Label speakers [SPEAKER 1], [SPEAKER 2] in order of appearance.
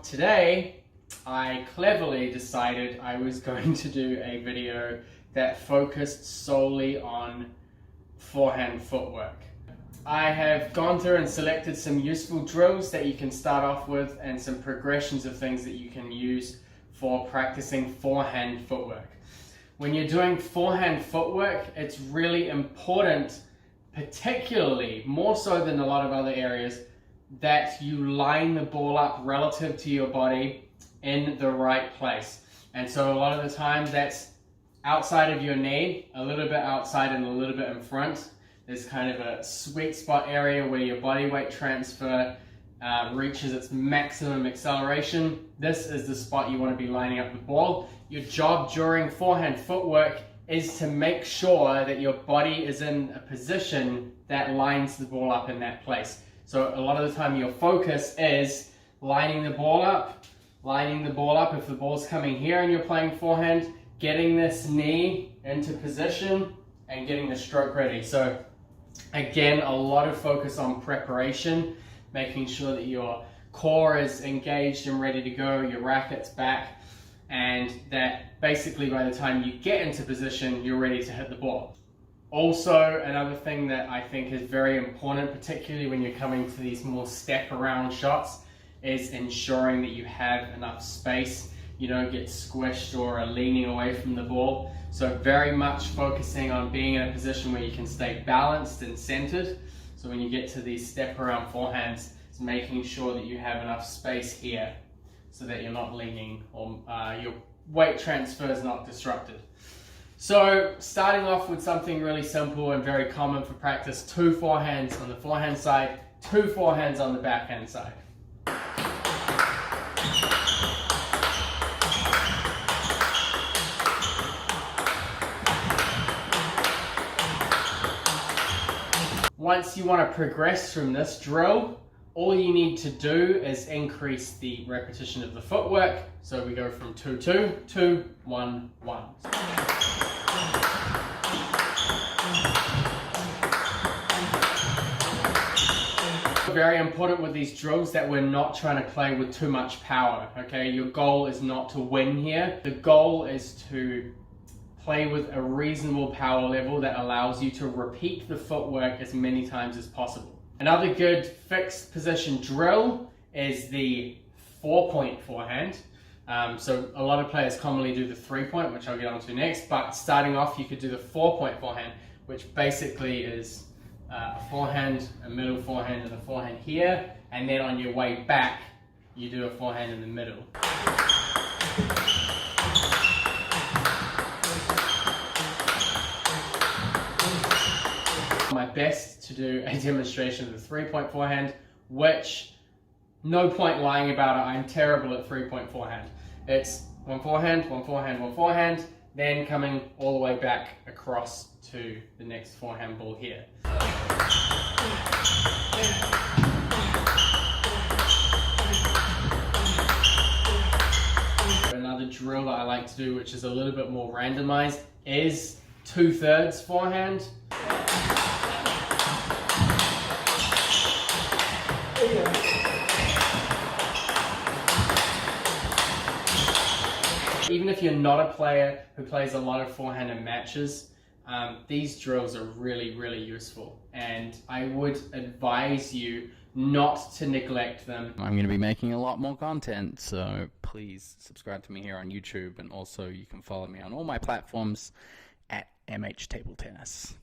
[SPEAKER 1] Today, I cleverly decided I was going to do a video that focused solely on forehand footwork. I have gone through and selected some useful drills that you can start off with and some progressions of things that you can use for practicing forehand footwork. When you're doing forehand footwork, it's really important, particularly more so than a lot of other areas, that you line the ball up relative to your body in the right place. And so a lot of the time that's outside of your knee, a little bit outside and a little bit in front. There's kind of a sweet spot area where your body weight transfer reaches its maximum acceleration. This is the spot you want to be lining up the ball. Your job during forehand footwork is to make sure that your body is in a position that lines the ball up in that place. So a lot of the time your focus is lining the ball up if the ball's coming here and you're playing forehand, getting this knee into position and getting the stroke ready. So again, a lot of focus on preparation, making sure that your core is engaged and ready to go, your racket's back, and that basically by the time you get into position, you're ready to hit the ball. Also, another thing that I think is very important, particularly when you're coming to these more step around shots, is ensuring that you have enough space. You don't get squished or are leaning away from the ball. So very much focusing on being in a position where you can stay balanced and centered. So when you get to these step around forehands, it's making sure that you have enough space here so that you're not leaning or your weight transfer is not disrupted. So starting off with something really simple and very common for practice, 2 forehands on the forehand side, 2 forehands on the backhand side. Once you want to progress from this drill, all you need to do is increase the repetition of the footwork. So we go from 2-2 to 1-1. Very important with these drills that we're not trying to play with too much power, okay? Your goal is not to win here. The goal is to play with a reasonable power level that allows you to repeat the footwork as many times as possible. Another good fixed position drill is the 4-point forehand. So a lot of players commonly do the 3-point, which I'll get onto next, but starting off you could do the 4-point forehand, which basically is a forehand, a middle forehand, and a forehand here, and then on your way back you do a forehand in the middle. My best to do a demonstration of the 3-point forehand, which no point lying about it, I'm terrible at 3-point forehand. It's one forehand, one forehand, one forehand, then coming all the way back across to the next forehand ball here. Another drill that I like to do, which is a little bit more randomized, is 2/3 forehand. Even if you're not a player who plays a lot of forehand in matches, these drills are really, really useful, and I would advise you not to neglect them.
[SPEAKER 2] I'm going to be making a lot more content, so please subscribe to me here on YouTube, and also you can follow me on all my platforms at MHTableTennis.